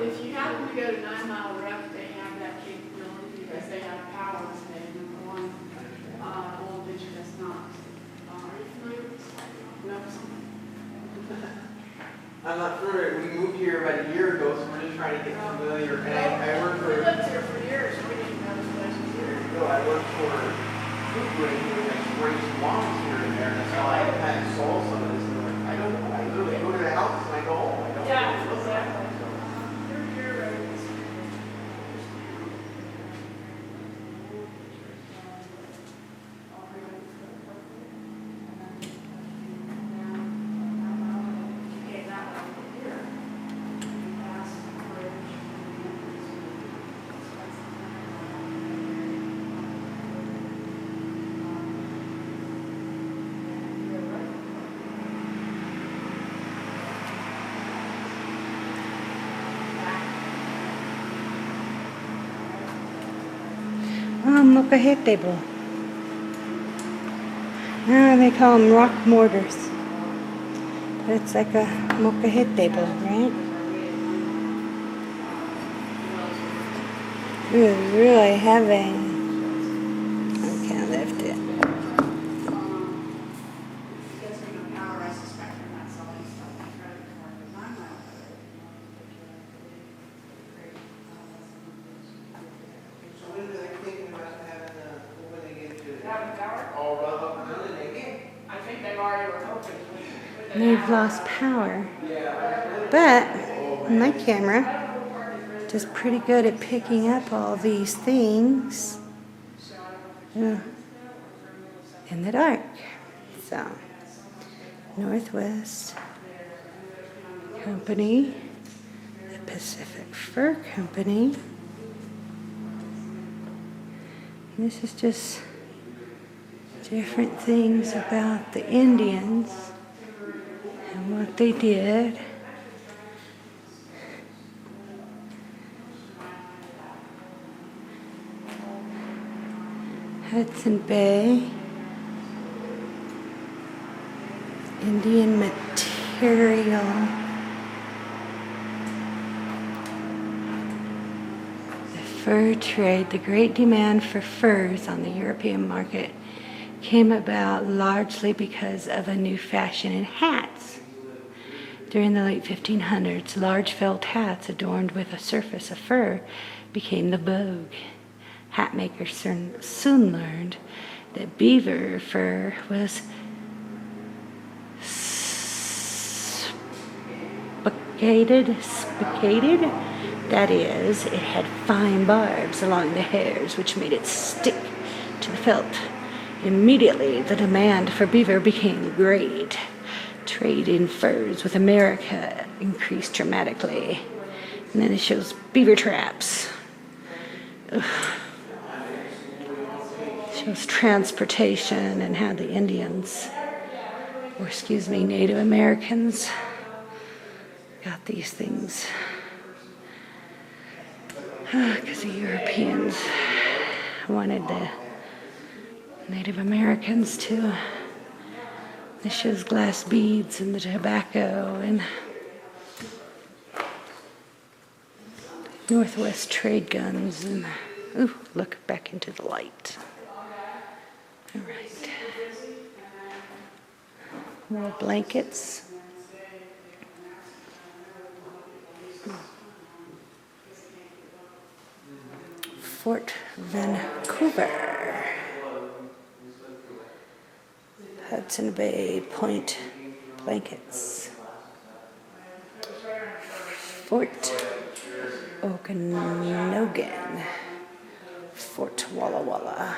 If you happen to go to 9 Mile Road, they have that capability because they have power today, number one. Old Indigenous not. Are you familiar with this? No, something. I'm not familiar. We moved here about a year ago, so we're just trying to get familiar. And I work for. We lived here for years. We didn't know this place was here. No, I work for food grade who like spraying some lawns here and there, and that's how I kind of saw some of this. And I'm like, I don't know. I literally go to the house and I go home. I don't know. Yeah, exactly. Your road is. Okay, that one here. Past the bridge. Mocajete. They call them rock mortars. But it's like a mocajete, right? It was really heavy. I can't lift it. So when are they thinking about having opening into all rub up and running again? I think they've already were hoping. They've lost power. But my camera is pretty good at picking up all these things in the dark. So, Northwest Company, the Pacific Fur Company. This is just different things about the Indians and what they did. Hudson Bay, Indian material. The fur trade, the great demand for furs on the European market came about largely because of a new fashion in hats. During the late 1500s, large felt hats adorned with a surface of fur became the vogue. Hat makers soon learned that beaver fur was spicated. That is, it had fine barbs along the hairs, which made it stick to the felt. Immediately, the demand for beaver became great. Trade in furs with America increased dramatically. And then it shows beaver traps. Ugh. Shows transportation and how the Indians, Native Americans, got these things. Because the Europeans wanted the Native Americans to. This shows glass beads and the tobacco and Northwest trade guns and look back into the light. All right. More blankets. Fort Vancouver. Hudson Bay Point blankets. Fort Okanogan. Fort Walla Walla.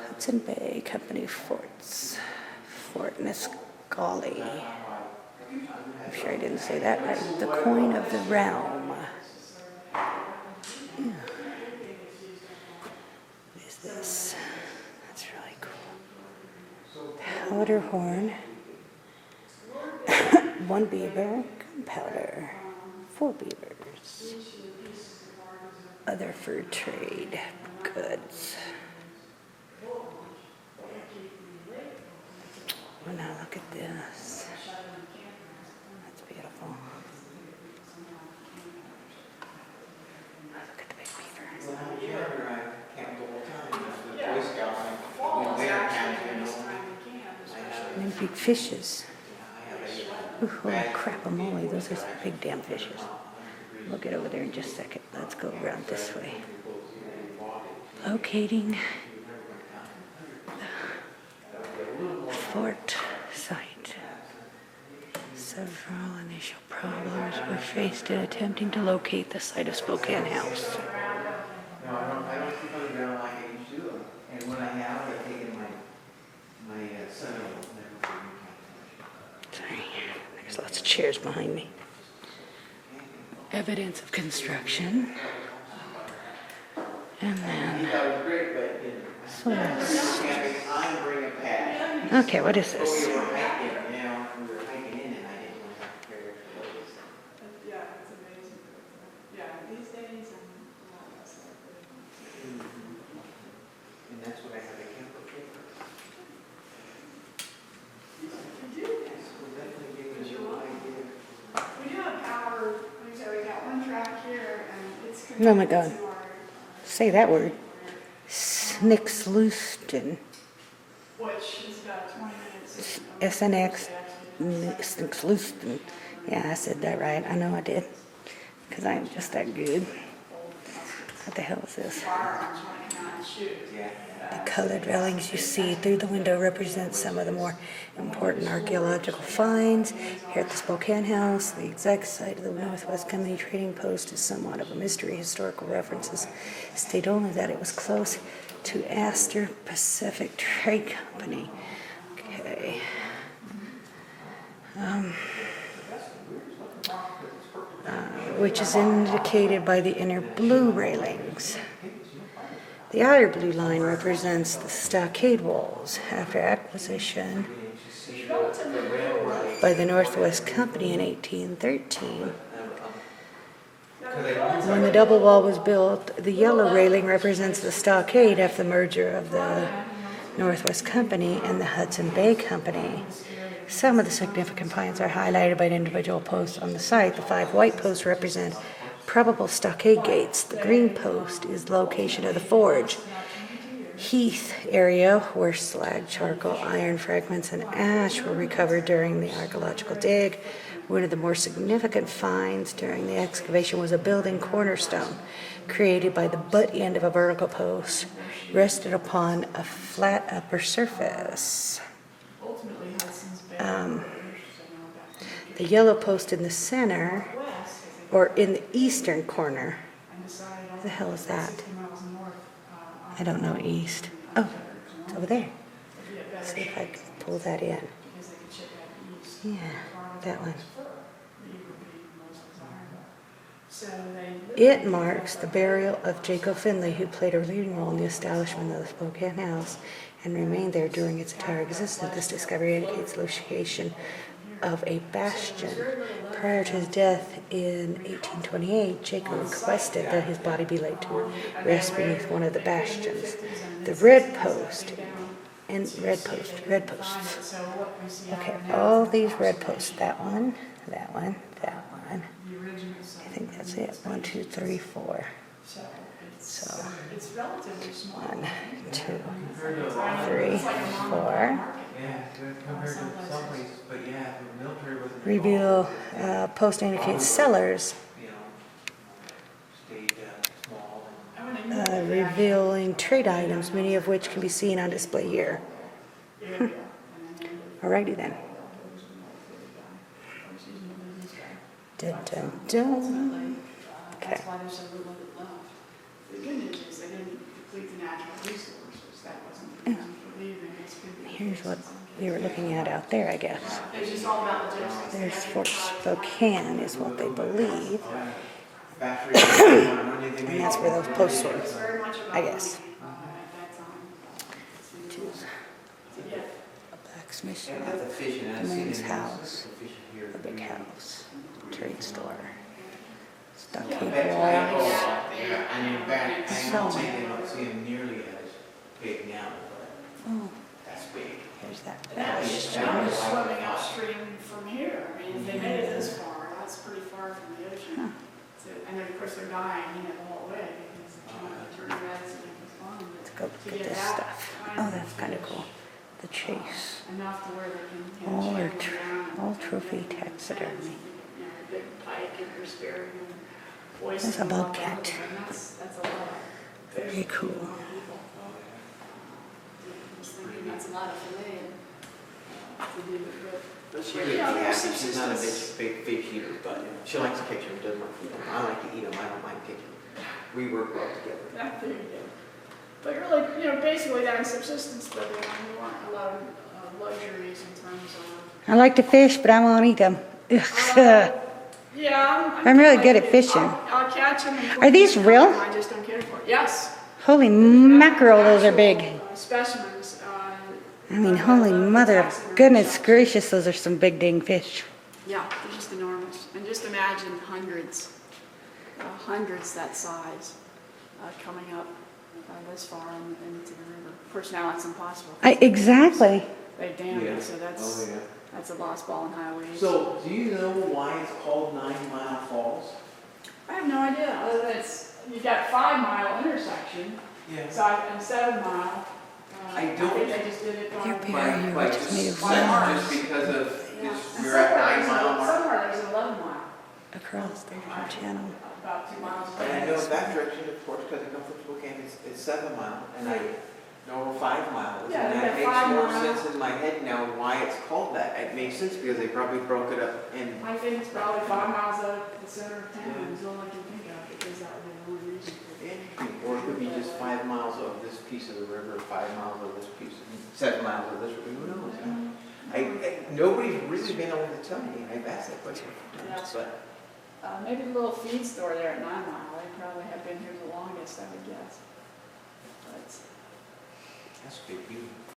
Hudson Bay Company forts. Fort Nisqually. I'm sure I didn't say that right. The coin of the realm. Yeah. What is this? That's really cool. Powderhorn. 1 beaver. Gunpowder. 4 beavers. Other fur trade goods. Oh, now look at this. That's beautiful. big fishes. Ooh, holy crap-a-moly, those are some big damn fishes. We'll get over there in just a second. Let's go around this way. Locating the fort site. Several initial problems were faced in attempting to locate the site of Spokane House. No, I don't sleep on the ground like I used to. And when I have, I take in my son. Sorry, there's lots of chairs behind me. Evidence of construction. And then, That was great, but you know, I'm bringing pad. okay, what is We this? were hiking, you know, we were hiking in and I didn't want to have to carry it for this. Yeah, it's amazing. Yeah, these days and a lot less likely. And that's what I have a camper for. We do. So definitely giving us a little idea. We do have power, like I said, we got one track here and it's connected Oh my God. to our. Say that word. Snixluston. Which is about 20 minutes. SNX. Snixluston. Yeah, I said that right. I know I did. Because I'm just that good. What the hell is this? Firearms when I come out and shoot. The colored railings you see through the window represent some of the more important archaeological finds. Here at the Spokane House, the exact site of the Northwest Company trading post is somewhat of a mystery. Historical references state only that it was close to Astor Pacific Trade Company. Okay. Which is indicated by the inner blue railings. The outer blue line represents the stockade walls after acquisition by the Northwest Company in 1813. When the double wall was built, the yellow railing represents the stockade after the merger of the Northwest Company and the Hudson Bay Company. Some of the significant finds are highlighted by individual posts on the site. The 5 white posts represent probable stockade gates. The green post is the location of the forge. Heath area where slag, charcoal, iron fragments, and ash were recovered during the archaeological dig. One of the more significant finds during the excavation was a building cornerstone created by the butt end of a vertical post rested upon a flat upper surface. The yellow post in the center, or in the eastern corner. What the hell is that? I don't know east. Oh, it's over there. Let's see if I can pull that in. Yeah, that one. It marks the burial of Jacob Finley, who played a leading role in the establishment of the Spokane House and remained there during its entire existence. This discovery indicates the location of a bastion. Prior to his death in 1828, Jacob requested that his body be laid to rest beneath one of the bastions. The red post, and red posts. Okay, all these red posts, that one, that one, that one. I think that's it. 1, 2, 3, 4. So, 1, 2, 3, 4. Yeah, compared to some places, but yeah, the military wasn't. Reveal post indicates sellers. You know, stayed small. Revealing trade items, many of which can be seen on display here. Alrighty then. Dun, dun, dun. Okay. That's why there's so little of it left. The good news is they didn't deplete the natural resources. That wasn't the reason for leaving. It's good. Here's what we were looking at out there, I guess. It's just all about logistics. There's Fort Spokane, is what they believe. And And that's where those posts were, It's very much about I guess. money, at that time. Which is Yeah. a blacksmith shop, that's a fish and a I see man's it house, here. a big house, trade store, stockade Yeah, walls. I mean, back, I So- don't think they don't see them nearly as big now, but Oh, that's big. here's that Now bastion. it's swimming upstream from here. I mean, if they made it this far, that's pretty far from the ocean. So, and then, of course, they're dying, the whole way because the turn reds and it was fun. Let's go look at this stuff. Oh, that's kind of cool. the chase. Enough to where they can. All channel are down and- all trophy taxidermy. You know, big pike and you're spearing and voicing. There's a them up bobcat. out of them. That's a lot of. Very fish cool. for a lot of people. I was thinking that's a lot of filet to do with. But she Yeah, would be there's happy, she's not a subsistence. big fish eater, but she likes to catch them, doesn't like to eat them. I like to eat them, I don't mind catching them. We work well together. Yeah, there you go. But really, basically that subsistence, but you want a lot of luxuries in terms of. I like to fish, but I won't eat them. Yeah. I'm really good at fishing. I'll catch them. and Are these cook them. real? I just don't care for it. Yes. Holy mackerel, those are big. Actual, specimens. I mean, holy mother of goodness gracious, those are some big dang fish. Yeah, they're just enormous. And just imagine hundreds that size coming up this far into the river. Of course, now it's impossible. Exactly. They dammed Yeah. it, so Oh, yeah. that's a lost ball in highways. So, do you know why it's called 9 Mile Falls? I have no idea, other than you got 5 mile intersection, Yeah. so and 7 mile. I think don't- they just did it on. Your barrier, which is made of just wood, because of Yeah. this, And we're at 9 somewhere mile mark. Somewhere there's 11 mile, across the channel. about 2 miles away. And I know that direction, of course, because I come from Spokane, it's 7 mile, and I know 5 miles. Yeah, And they that got makes 5 more miles. sense in my head now why it's called that. It makes sense because they probably broke it up in, I think it's probably 5 miles out of the center of town, is all I can think of, because that would be the only reason for it. or it could be just 5 miles of this piece of the river, 5 miles of this piece, 7 miles of this river, who knows? Nobody's really been able to tell me. I've asked that question a few times, but Maybe the little feed store there at 9 Mile, they probably have been here the longest, I would guess. But that's big.